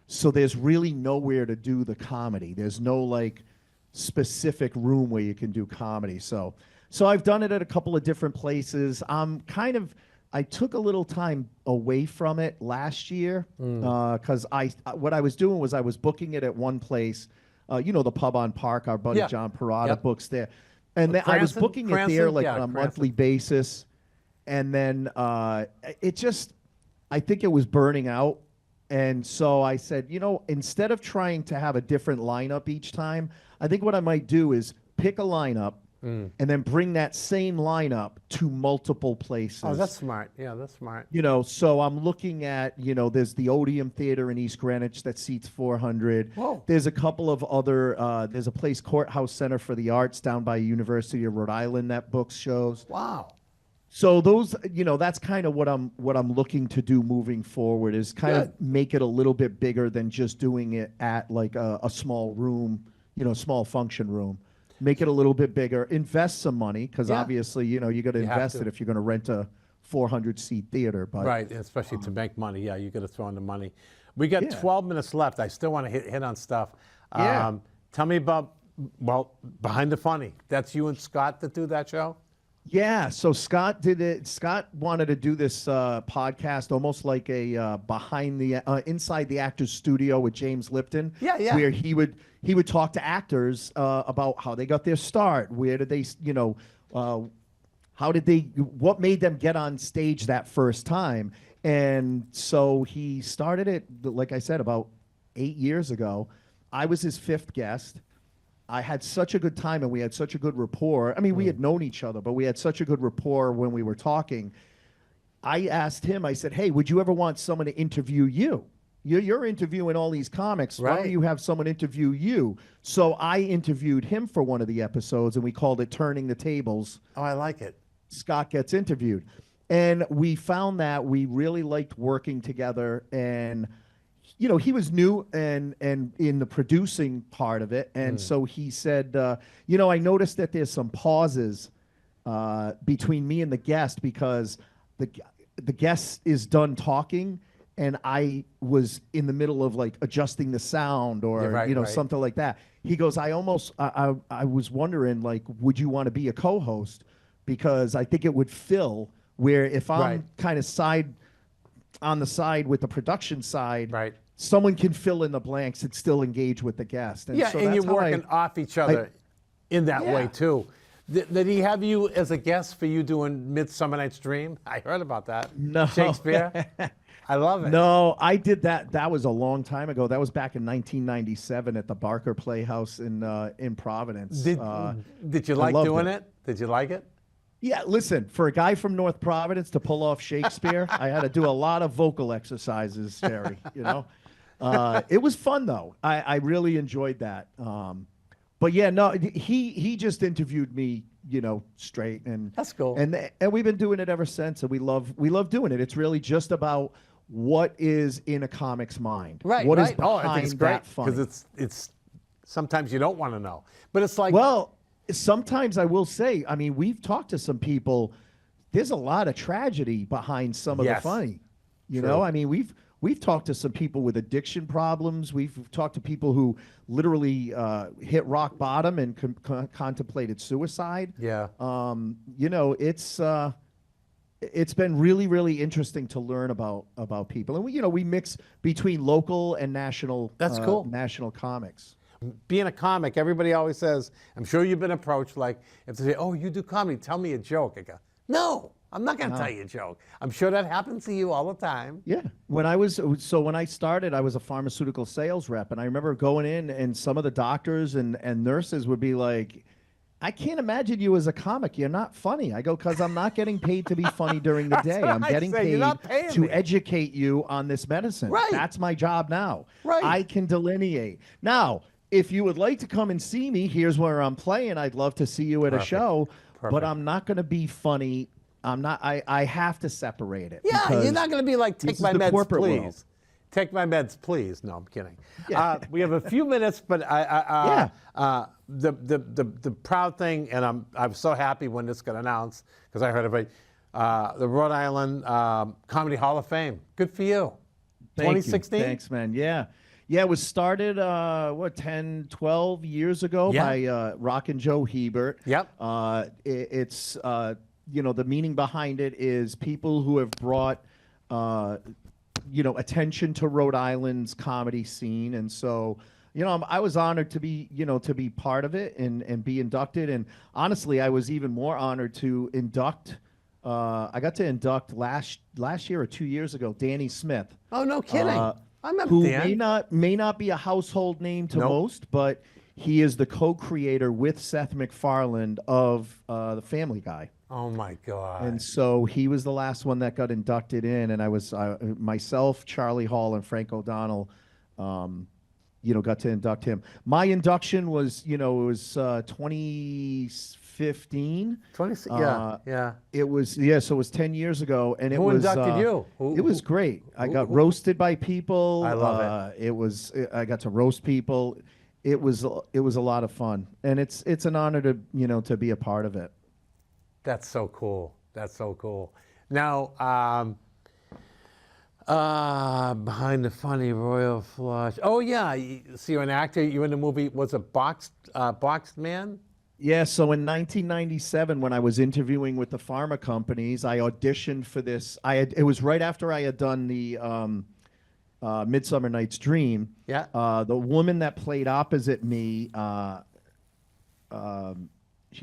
So there's really nowhere to do the comedy. There's no like specific room where you can do comedy. So I've done it at a couple of different places. I took a little time away from it last year because what I was doing was I was booking it at one place, the Pub on Park. Our buddy John Parada books there, and then I was booking it there like on a monthly basis, and then I think it was burning out, and so I said, instead of trying to have a different lineup each time, I think what I might do is pick a lineup. And then bring that same lineup to multiple places. Oh, that's smart. Yeah, that's smart. So I'm looking at, there's the Odeum Theater in East Greenwich that seats 400. Whoa. There's a couple of other, there's a place, Courthouse Center for the Arts down by University of Rhode Island that books shows. Wow. So those, that's kind of what I'm looking to do moving forward is kind of make it a little bit bigger than just doing it at like a small room, small function room. Make it a little bit bigger. Invest some money because obviously, you got to invest it if you're going to rent a 400-seat theater. But right, especially to make money. Yeah, you got to throw in the money. We got 12 minutes left. I still want to hit on stuff. Tell me about Behind the Funny. That's you and Scott that do that show? Yeah, so Scott did it. Scott wanted to do this podcast almost like a inside the actor's studio with James Lipton. Yeah. Where he would talk to actors about how they got their start, where did they, what made them get on stage that first time. And so he started it, like I said, about 8 years ago. I was his 5th guest. I had such a good time and we had such a good rapport. I mean, we had known each other, but we had such a good rapport when we were talking. I asked him, I said, hey, would you ever want someone to interview you? You're interviewing all these comics. Why don't you have someone interview you? So I interviewed him for one of the episodes and we called it Turning the Tables. Oh, I like it. Scott gets interviewed. And we found that we really liked working together, and he was new and in the producing part of it. And so he said, I noticed that there's some pauses between me and the guest because the guest is done talking and I was in the middle of like adjusting the sound or, something like that. He goes, I was wondering, like, would you want to be a co-host? Because I think it would fill where if I'm kind of on the side with the production side, someone can fill in the blanks and still engage with the guest. And so and that's you're working off each other in that way too. Did he have you as a guest for you doing Midsummer Night's Dream? I heard about that. No. Shakespeare? I love it. No, I did that. That was a long time ago. That was back in 1997 at the Barker Playhouse in Providence. Did you like doing it? Did you like it? Yeah, listen, for a guy from North Providence to pull off Shakespeare, I had to do a lot of vocal exercises, Jerry, It was fun, though. I really enjoyed that. But yeah, no, he just interviewed me, straight. And that's cool. And we've been doing it ever since, and we love doing it. It's really just about what is in a comic's mind. Right, What right. is behind I think it's great, that funny. because it's sometimes you don't want to know. But it's like... Well, sometimes I will say, I mean, we've talked to some people. There's a lot of tragedy behind some of the funny. You know, I mean, we've talked to some people with addiction problems. We've talked to people who literally hit rock bottom and contemplated suicide. Yeah. It's been really, really interesting to learn about people, and we mix between local and national. That's cool. National comics. Being a comic, everybody always says, I'm sure you've been approached, like, if they say, oh, you do comedy, tell me a joke. I go, no, I'm not going to tell you a joke. I'm sure that happens to you all the time. Yeah. When I started, I was a pharmaceutical sales rep, and I remember going in, and some of the doctors and nurses would be like, I can't imagine you as a comic. You're not funny. I go, because I'm not getting paid to be funny during the day. I'm getting paid to educate you on this medicine. Right. That's my job now. Right. I can delineate. Now, if you would like to come and see me, here's where I'm playing. I'd love to see you at a show, but I'm not going to be funny I'm not. I have to separate it. Yeah, you're not going to be like, this take is my the meds, corporate please. world. Take my meds, please. No, I'm kidding. Yeah. We have a few minutes, but the proud thing, and I'm so happy when this got announced because I heard about the Rhode Island Comedy Hall of Fame. Good for you. Thank 2016. you. Thanks, man. Yeah. Yeah, it was started, 10, 12 years ago by Rockin' Joe Hebert. Yep. It's, the meaning behind it is people who have brought, attention to Rhode Island's comedy scene. And so, I was honored to be, to be part of it and be inducted. And honestly, I was even more honored to induct. I got to induct last year or 2 years ago, Danny Smith. Oh, no kidding. I remember Who Dan. may not be a household name to Nope. most, but he is the co-creator with Seth MacFarlane of the Family Guy. Oh my God. And so he was the last one that got inducted in, and I was myself, Charlie Hall, and Frank O'Donnell, got to induct him. My induction was, it was 2015. 26. Yeah. It was so it was 10 years ago, and it Who was inducted you? It was great. I got roasted by people. I love it. I got to roast people. It was a lot of fun, and it's an honor to to be a part of it. That's so cool. That's so cool. Now, behind the funny royal flush. Oh yeah, so you're an actor. You're in the movie. Was it Boxed Man? Yeah, so in 1997, when I was interviewing with the pharma companies, I auditioned for this. It was right after I had done the Midsummer Night's Dream. Yeah. The woman that played opposite me,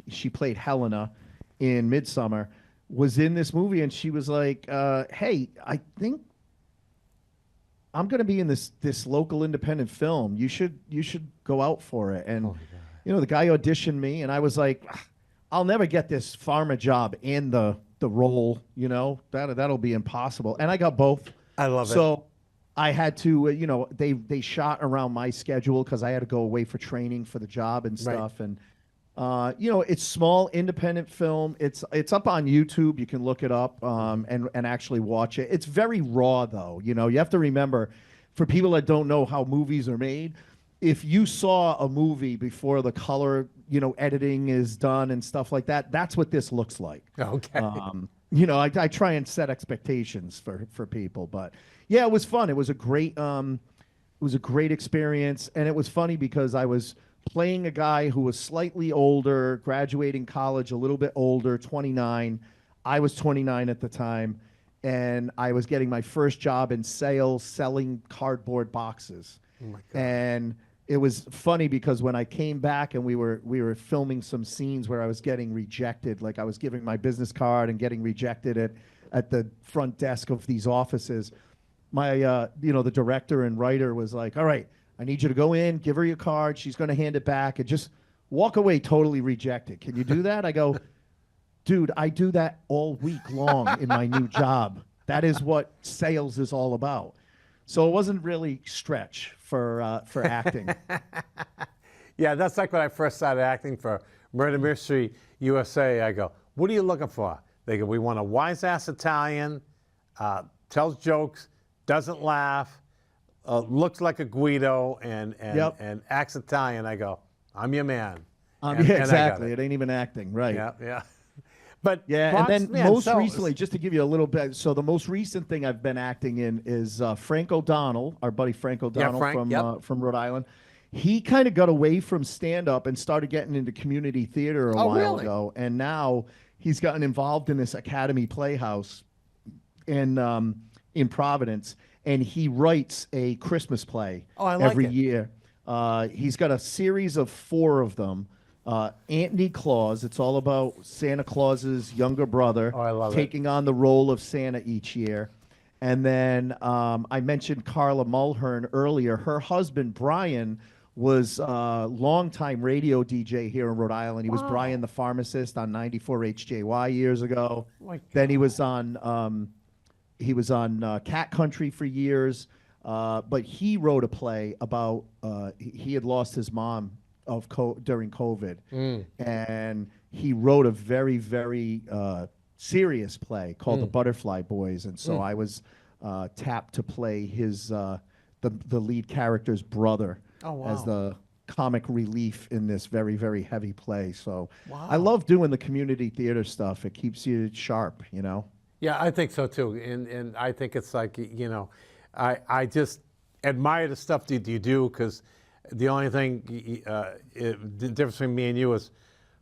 she played Helena in Midsummer, was in this movie, and she was like, "Hey, I think I'm going to be in this local independent film. You should go out for it." And the guy auditioned me, and I was like, "I'll never get this pharma job and the role. That'll be impossible." And I got both. I love it. So I had to, they shot around my schedule because I had to go away for training for the job and stuff. And it's small independent film. It's up on YouTube. You can look it up and actually watch it. It's very raw though. You have to remember, for people that don't know how movies are made, if you saw a movie before the color, editing is done and stuff like that, that's what this looks like. Okay. I try and set expectations for people, but yeah, it was fun. It was a great experience, and it was funny because I was playing a guy who was slightly older, graduating college a little bit older, 29. I was 29 at the time, and I was getting my first job in sales, selling cardboard boxes. Oh my God. And it was funny because when I came back and we were filming some scenes where I was getting rejected, like I was giving my business card and getting rejected at the front desk of these offices. My the director and writer was like, "All right, I need you to go in, give her your card. She's going to hand it back, and just walk away totally rejected. Can you do that?" I go, "Dude, I do that all week long in my new job. That is what sales is all about." So it wasn't really stretch for acting. Yeah, that's like when I first started acting for Murder Mystery USA. I go, "What are you looking for?" They go, "We want a wise-ass Italian, tells jokes, doesn't laugh, looks like a Guido, and acts Italian." I go, "I'm your man." And Exactly. It ain't even acting, right? Yeah. But Yeah, Box and then Man most sells. recently, just to give you a little bit, so the most recent thing I've been acting in is Frank O'Donnell, our buddy Frank O'Donnell from Rhode Island. He kind of got away from stand-up and started getting into community theater a while ago, and now he's gotten involved in this Academy Playhouse in Providence, and he writes a Christmas play every year. He's got a series of 4 of them. Anthony Claus. It's all about Santa Claus's younger brother taking on the role of Santa each year. And then I mentioned Carla Mulhern earlier. Her husband, Brian, was a longtime radio DJ here in Rhode Island. He was Brian the Pharmacist on 94 HJY years ago. Then he was on Cat Country for years. But he wrote a play about he had lost his mom during COVID, and he wrote a very, very serious play called The Butterfly Boys, and so I was tapped to play his the lead character's brother as the comic relief in this very, very heavy play. So I love doing the community theater stuff. It keeps you sharp, you know? Yeah, I think so too. And I think it's like, you know, I just admire the stuff that you do, because the only thing, the difference between me and you is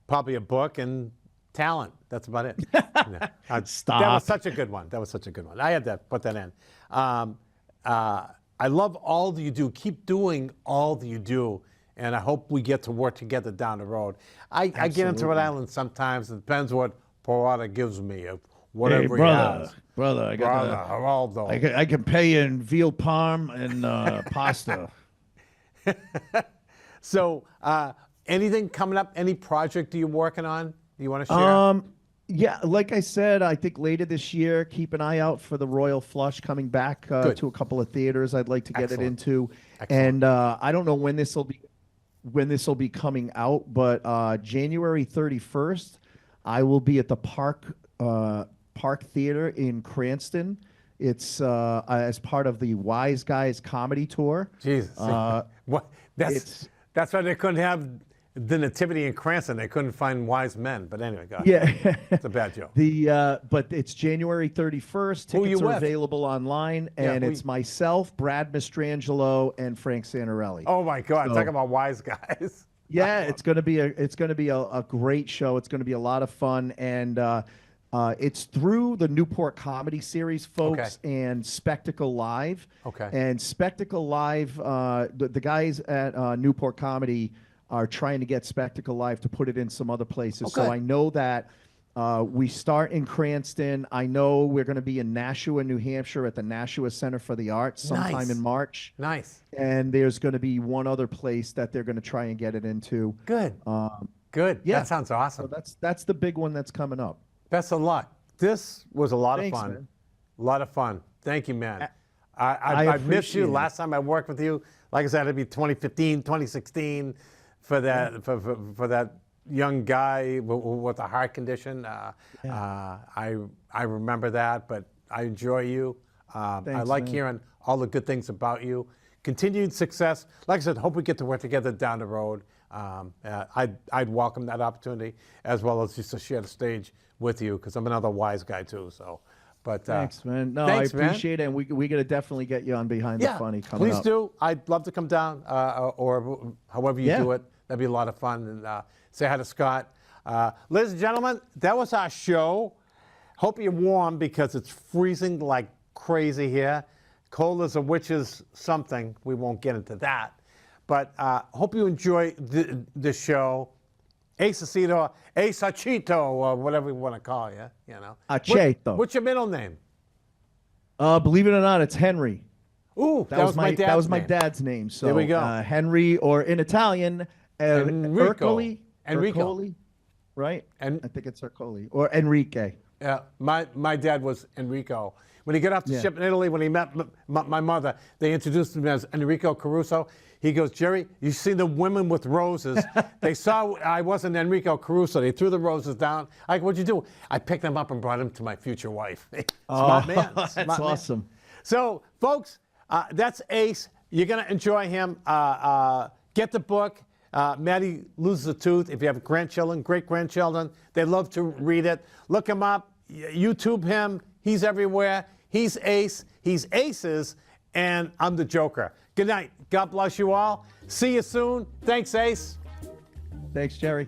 probably a book and talent. That's about it. Stop. That was such a good one. That was such a good one. I had to put that in. I love all that you do. Keep doing all that you do. And I hope we get to work together down the road. I get into Rhode Island sometimes. It depends what Parada gives me, of whatever he has. Brother, I got Geraldo. I can pay you in veal parm and pasta. So, anything coming up? Any project you're working on? You want to share? Yeah, like I said, I think later this year, keep an eye out for the Royal Flush coming back to a couple of theaters. I'd like to get it into, and I don't know when this will be coming out, but January 31st, I will be at the Park Theater in Cranston. It's as part of the Wise Guys comedy tour. Jesus, what? That's why they couldn't have the Nativity in Cranston. They couldn't find wise men. But anyway, go ahead. Yeah, it's a bad joke. But it's January 31st. Tickets are available online, and it's myself, Brad Mastrangelo, and Frank Santarelli. Oh my God! Talking about wise guys. Yeah, it's gonna be a great show. It's gonna be a lot of fun, and it's through the Newport Comedy Series folks and Spectacle Live. Okay. And Spectacle Live, the guys at Newport Comedy are trying to get Spectacle Live to put it in some other places. So I know that we start in Cranston. I know we're going to be in Nashua, New Hampshire at the Nashua Center for the Arts sometime in March. Nice. And there's going to be one other place that they're going to try and get it into. Good. Good. Yeah. That sounds awesome. So that's the big one that's coming up. Best of luck. This was a lot Thanks, of fun. man. A lot of fun. Thank you, man. I missed you. Last time I worked with you, like I said, it'd be 2015, 2016 for that for that young guy with a heart condition. I remember that, but I enjoy you. I like hearing all the good things about you. Continued success. Like I said, hope we get to work together down the road. I'd welcome that opportunity, as well as just to share the stage with you, because I'm another wise guy too. So, but thanks, man. No, thanks, I appreciate it, and we gotta definitely get you on Behind the Funny coming up. Please do. I'd love to come down, or however you do it. That'd be a lot of fun. And say hi to Scott. Ladies and gentlemen, that was our show. Hope you're warm, because it's freezing like crazy here. Cold as a witch's something. We won't get into that. But hope you enjoy the show. Ace Aceto, Ace Aceto, or whatever you want to call you. You know. Aceto. What's your middle name? Believe it or not, it's Henry. Ooh, that was my dad's name. That was my dad's name. So there we go. Henry, or in Italian, Enrico. Ercole, right? And I think it's Ercole or Enrique. Yeah, my dad was Enrico. When he got off the ship in Italy, when he met my mother, they introduced him as Enrico Caruso. He goes, Jerry, you see the women with roses. They saw I wasn't Enrico Caruso. They threw the roses down. I go, what'd you do? I picked them up and brought them to my future wife. Smart man. That's awesome. So, folks, that's Ace. You're going to enjoy him. Get the book. Maddie Loses a Tooth. If you have grandchildren, great-grandchildren, they love to read it. Look him up. YouTube him. He's everywhere. He's Ace. He's Aces. And I'm the Joker. Good night. God bless you all. See you soon. Thanks, Ace. Thanks, Jerry.